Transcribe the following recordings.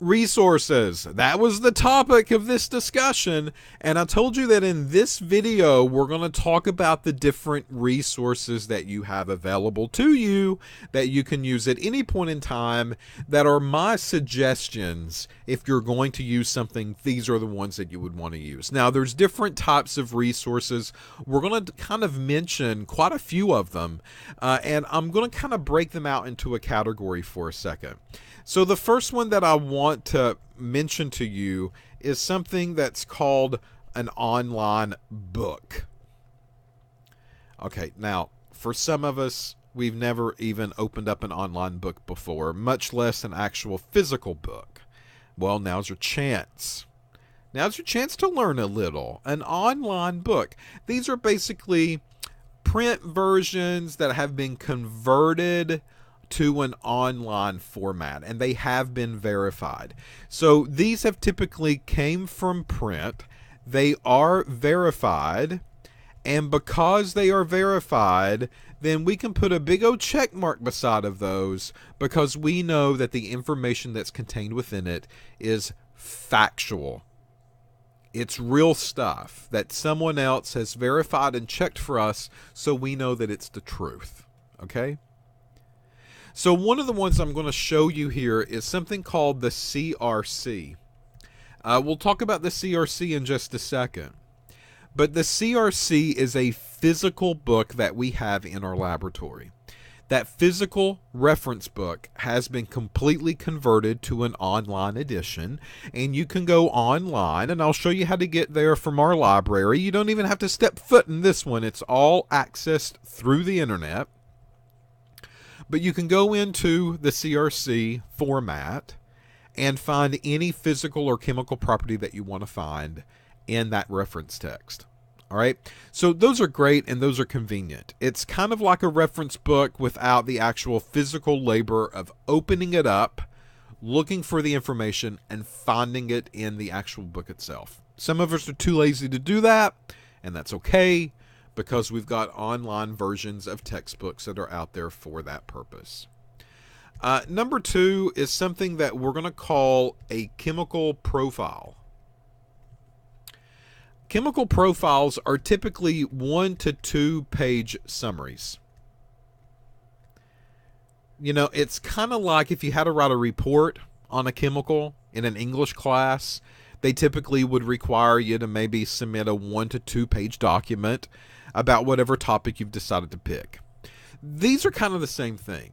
Resources. That was the topic of this discussion, and I told you that in this video we're going to talk about the different resources that you have available to you that you can use at any point in time that are my suggestions. If you're going to use something, these are the ones that you would want to use. Now, there's different types of resources. We're going to kind of mention quite a few of them, and I'm going to kind of break them out into a category for a second. So the first one that I want to mention to you is something that's called an online book. Okay, now, for some of us, we've never even opened up an online book before, much less an actual physical book. Well, now's your chance. Now's your chance to learn a little. An online book. These are basically print versions that have been converted to an online format, and they have been verified. So these have typically came from print. They are verified, and because they are verified, then we can put a big old check mark beside of those, because we know that the information that's contained within it is factual. It's real stuff that someone else has verified and checked for us, so we know that it's the truth. Okay? So one of the ones I'm going to show you here is something called the CRC. We'll talk about the CRC in just a second. But the CRC is a physical book that we have in our laboratory. That physical reference book has been completely converted to an online edition, and you can go online, and I'll show you how to get there from our library. You don't even have to step foot in this one. It's all accessed through the internet. But you can go into the CRC format and find any physical or chemical property that you want to find in that reference text. All right. So those are great and those are convenient. It's kind of like a reference book without the actual physical labor of opening it up, looking for the information, and finding it in the actual book itself. Some of us are too lazy to do that, and that's okay, because we've got online versions of textbooks that are out there for that purpose. Number two is something that we're going to call a chemical profile. Chemical profiles are typically 1 to 2 page summaries. You know, it's kind of like if you had to write a report on a chemical in an English class, they typically would require you to maybe submit a 1 to 2 page document about whatever topic you've decided to pick. These are kind of the same thing.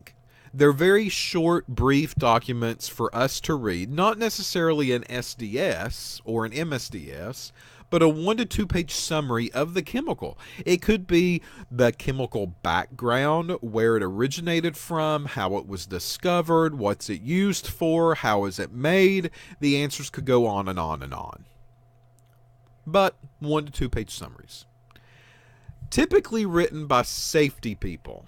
They're very short, brief documents for us to read, not necessarily an SDS or an MSDS, but a 1 to 2 page summary of the chemical. It could be the chemical background, where it originated from, how it was discovered, what's it used for, how is it made. The answers could go on and on and on. But 1 to 2 page summaries. Typically written by safety people.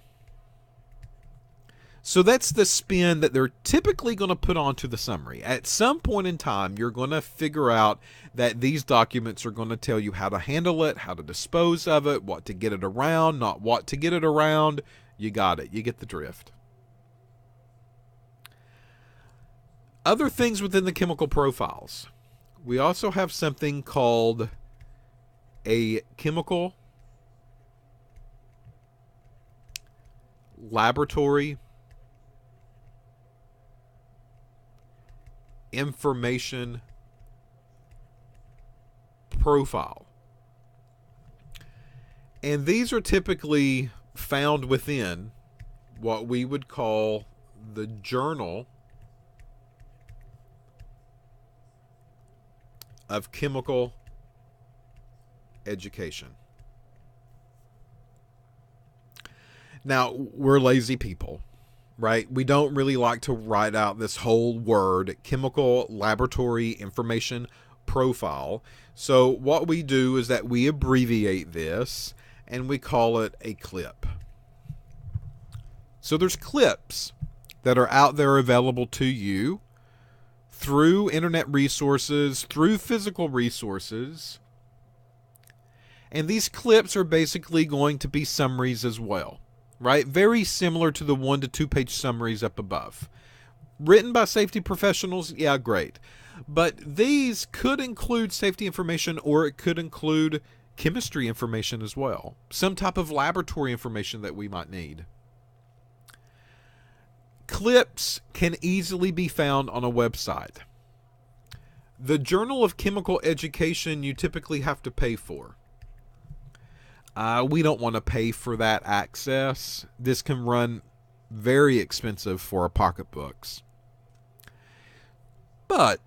So that's the spin that they're typically going to put onto the summary. At some point in time, you're going to figure out that these documents are going to tell you how to handle it, how to dispose of it, what to get it around, not what to get it around. You got it. You get the drift. Other things within the chemical profiles. We also have something called a chemical laboratory information profile. And these are typically found within what we would call the Journal of Chemical Education. Now, we're lazy people, right? We don't really like to write out this whole word, chemical laboratory information profile. So what we do is that we abbreviate this and we call it a clip. So there's clips that are out there available to you through internet resources, through physical resources. And these clips are basically going to be summaries as well, right? Very similar to the 1 to 2 page summaries up above. Written by safety professionals, yeah, great. But these could include safety information, or it could include chemistry information as well. Some type of laboratory information that we might need. Clips can easily be found on a website. The Journal of Chemical Education you typically have to pay for. We don't want to pay for that access. This can run very expensive for our pocketbooks. But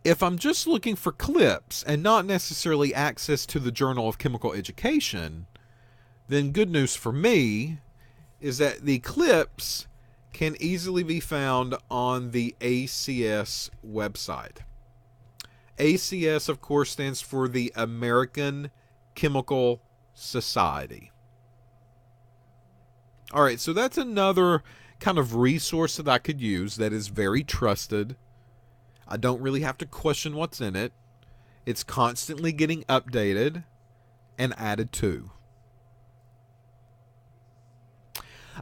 if I'm just looking for clips and not necessarily access to the Journal of Chemical Education, then good news for me is that the clips can easily be found on the ACS website. ACS, of course, stands for the American Chemical Society. All right, so that's another kind of resource that I could use that is very trusted. I don't really have to question what's in it. It's constantly getting updated and added to.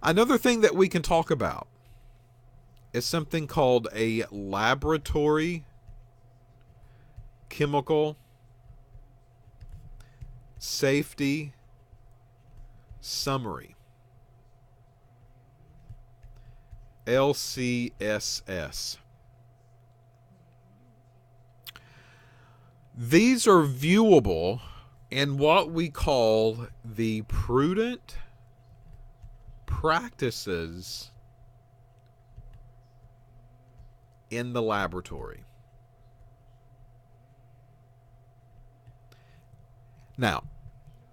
Another thing that we can talk about is something called a laboratory chemical safety summary. LCSS. These are viewable in what we call the prudent practices in the laboratory. Now,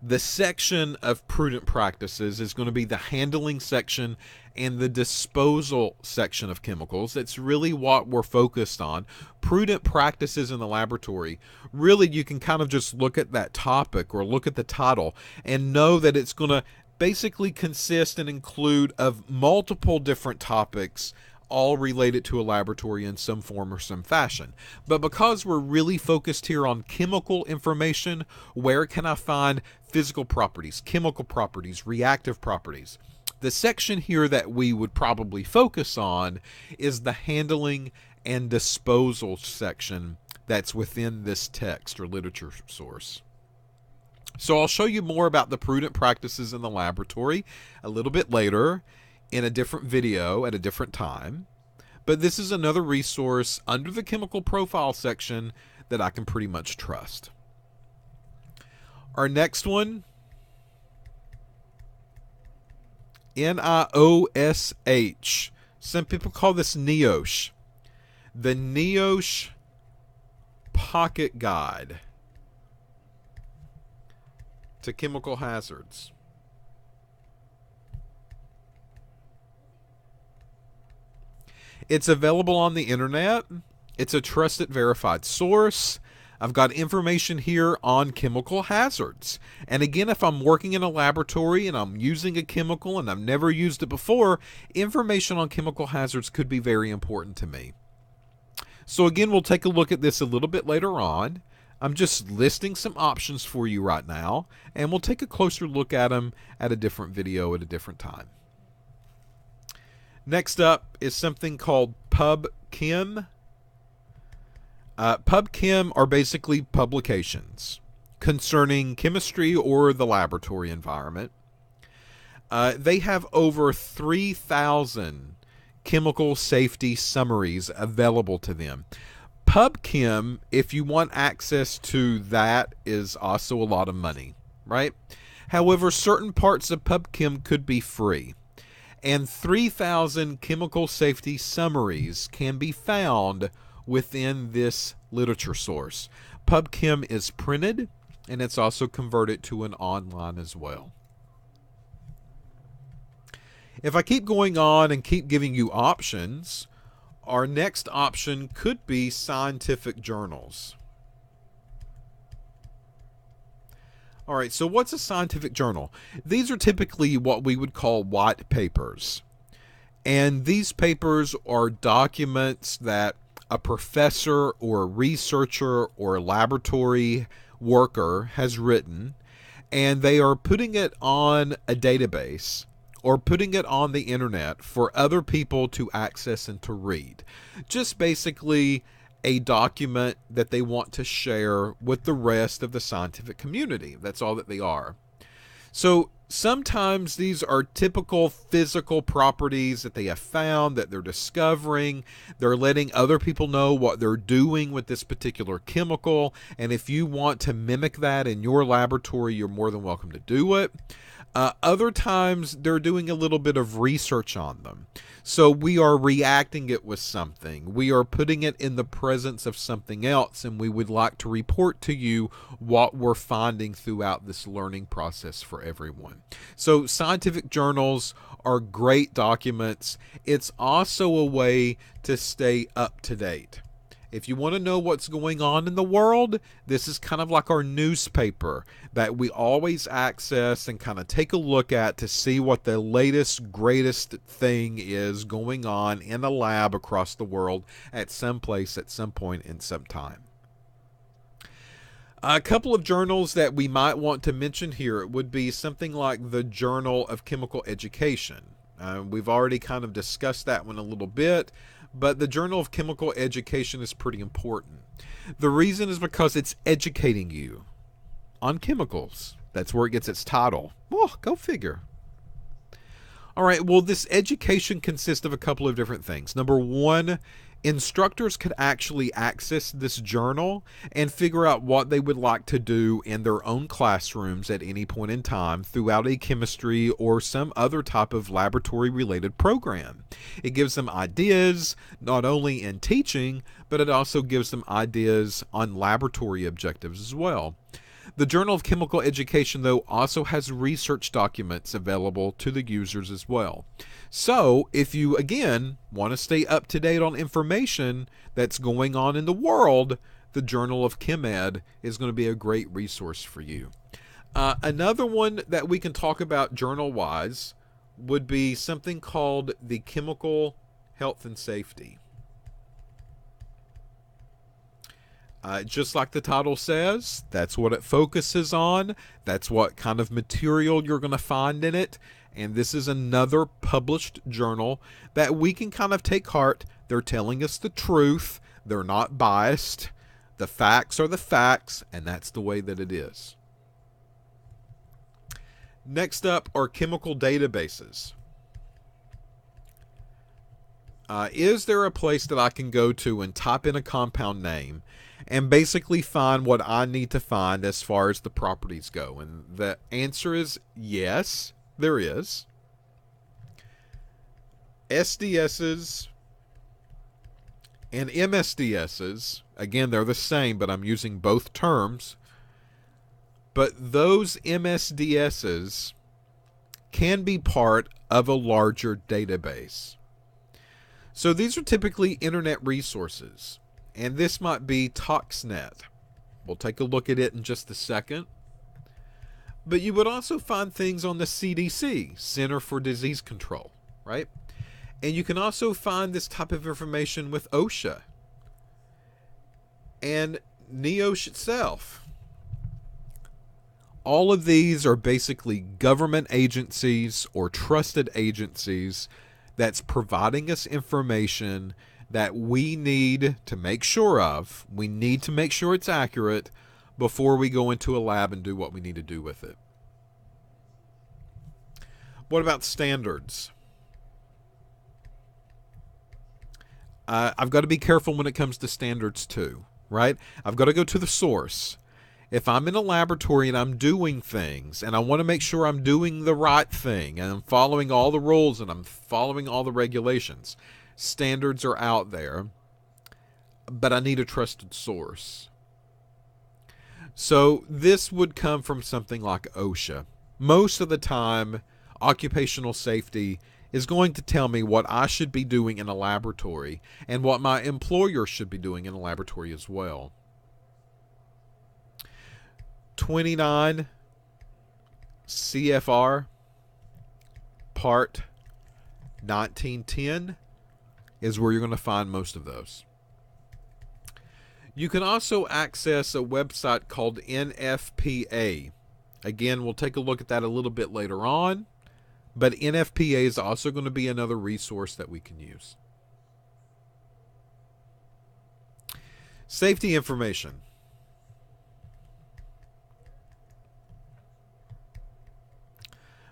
the section of prudent practices is going to be the handling section and the disposal section of chemicals. That's really what we're focused on. Prudent practices in the laboratory. Really, you can kind of just look at that topic or look at the title and know that it's going to basically consist and include of multiple different topics, all related to a laboratory in some form or some fashion. But because we're really focused here on chemical information, where can I find physical properties, chemical properties, reactive properties? The section here that we would probably focus on is the handling and disposal section that's within this text or literature source. So I'll show you more about the prudent practices in the laboratory a little bit later in a different video at a different time. But this is another resource under the chemical profile section that I can pretty much trust. Our next one, NIOSH. Some people call this NIOSH. The NIOSH Pocket Guide to Chemical Hazards. It's available on the internet. It's a trusted, verified source. I've got information here on chemical hazards. And again, if I'm working in a laboratory and I'm using a chemical and I've never used it before, information on chemical hazards could be very important to me. So again, we'll take a look at this a little bit later on. I'm just listing some options for you right now, and we'll take a closer look at them at a different video at a different time. Next up is something called PubChem. PubChem are basically publications concerning chemistry or the laboratory environment. They have over 3,000 chemical safety summaries available to them. PubChem, if you want access to that, is also a lot of money, right? However, certain parts of PubChem could be free. And 3,000 chemical safety summaries can be found within this literature source. PubChem is printed, and it's also converted to an online as well. If I keep going on and keep giving you options, our next option could be scientific journals. All right, so what's a scientific journal? These are typically what we would call white papers. And these papers are documents that a professor or a researcher or a laboratory worker has written, and they are putting it on a database or putting it on the internet for other people to access and to read. Just basically a document that they want to share with the rest of the scientific community. That's all that they are. So sometimes these are typical physical properties that they have found, that they're discovering. They're letting other people know what they're doing with this particular chemical. And if you want to mimic that in your laboratory, you're more than welcome to do it. Other times they're doing a little bit of research on them. So we are reacting it with something. We are putting it in the presence of something else, and we would like to report to you what we're finding throughout this learning process for everyone. So scientific journals are great documents. It's also a way to stay up to date. If you want to know what's going on in the world, this is kind of like our newspaper that we always access and kind of take a look at to see what the latest, greatest thing is going on in a lab across the world at some place, at some point, in some time. A couple of journals that we might want to mention here would be something like the Journal of Chemical Education. We've already kind of discussed that one a little bit. But the Journal of Chemical Education is pretty important. The reason is because it's educating you on chemicals. That's where it gets its title. Well, go figure. All right, well, this education consists of a couple of different things. Number one, instructors could actually access this journal and figure out what they would like to do in their own classrooms at any point in time throughout a chemistry or some other type of laboratory-related program. It gives them ideas, not only in teaching, but it also gives them ideas on laboratory objectives as well. The Journal of Chemical Education, though, also has research documents available to the users as well. So, if you, again, want to stay up to date on information that's going on in the world, the Journal of ChemEd is going to be a great resource for you. Another one that we can talk about journal-wise would be something called the Chemical Health and Safety. Just like the title says, that's what it focuses on. That's what kind of material you're going to find in it. And this is another published journal that we can kind of take heart. They're telling us the truth. They're not biased. The facts are the facts, and that's the way that it is. Next up are chemical databases. Is there a place that I can go to and type in a compound name and basically find what I need to find as far as the properties go? And the answer is yes, there is. SDSs and MSDSs, again, they're the same, but I'm using both terms. But those MSDSs can be part of a larger database. So these are typically internet resources, and this might be ToxNet. We'll take a look at it in just a second. But you would also find things on the CDC, Center for Disease Control, right? And you can also find this type of information with OSHA and NIOSH itself. All of these are basically government agencies or trusted agencies that's providing us information that we need to make sure of. We need to make sure it's accurate before we go into a lab and do what we need to do with it. What about standards? I've got to be careful when it comes to standards too, right? I've got to go to the source. If I'm in a laboratory and I'm doing things and I want to make sure I'm doing the right thing and I'm following all the rules and I'm following all the regulations, standards are out there, but I need a trusted source. So this would come from something like OSHA. Most of the time, occupational safety is going to tell me what I should be doing in a laboratory and what my employer should be doing in a laboratory as well. 29 CFR Part 1910 is where you're going to find most of those. You can also access a website called NFPA. Again, we'll take a look at that a little bit later on, But NFPA is also going to be another resource that we can use. Safety information.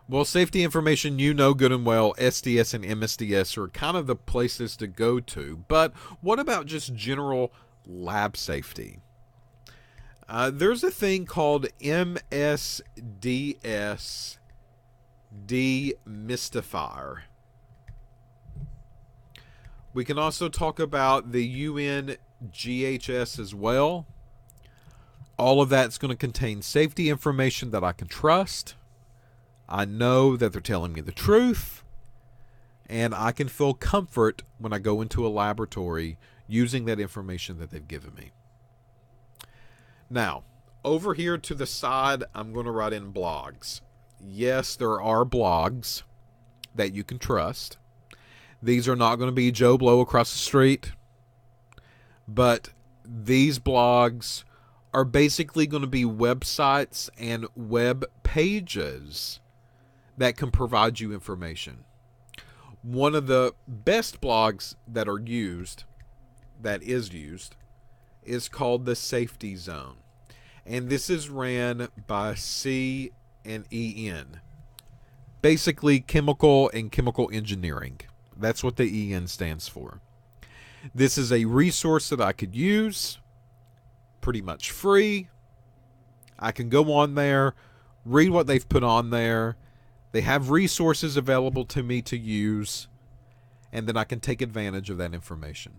Well, safety information, you know good and well, SDS and MSDS are kind of the places to go to. But what about just general lab safety? There's a thing called MSDS Demystifier. We can also talk about the UN GHS as well. All of that's going to contain safety information that I can trust. I know that they're telling me the truth, and I can feel comfort when I go into a laboratory using that information that they've given me. Now, over here to the side, I'm going to write in blogs. Yes, there are blogs that you can trust. These are not going to be Joe Blow across the street, but these blogs are basically going to be websites and web pages that can provide you information. One of the best blogs that is used, is called the Safety Zone. And this is ran by C and EN. Basically, chemical and chemical engineering. That's what the EN stands for. This is a resource that I could use, pretty much free. I can go on there, read what they've put on there. They have resources available to me to use, and then I can take advantage of that information.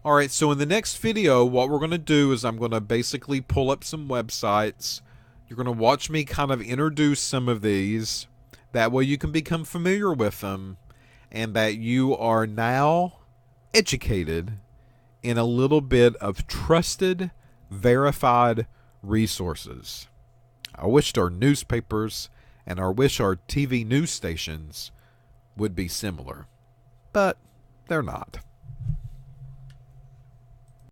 All right, so in the next video, what we're going to do is I'm going to basically pull up some websites. You're going to watch me kind of introduce some of these. That way you can become familiar with them, and that you are now educated in a little bit of trusted, verified resources. I wish our newspapers and I wish our TV news stations would be similar, but they're not.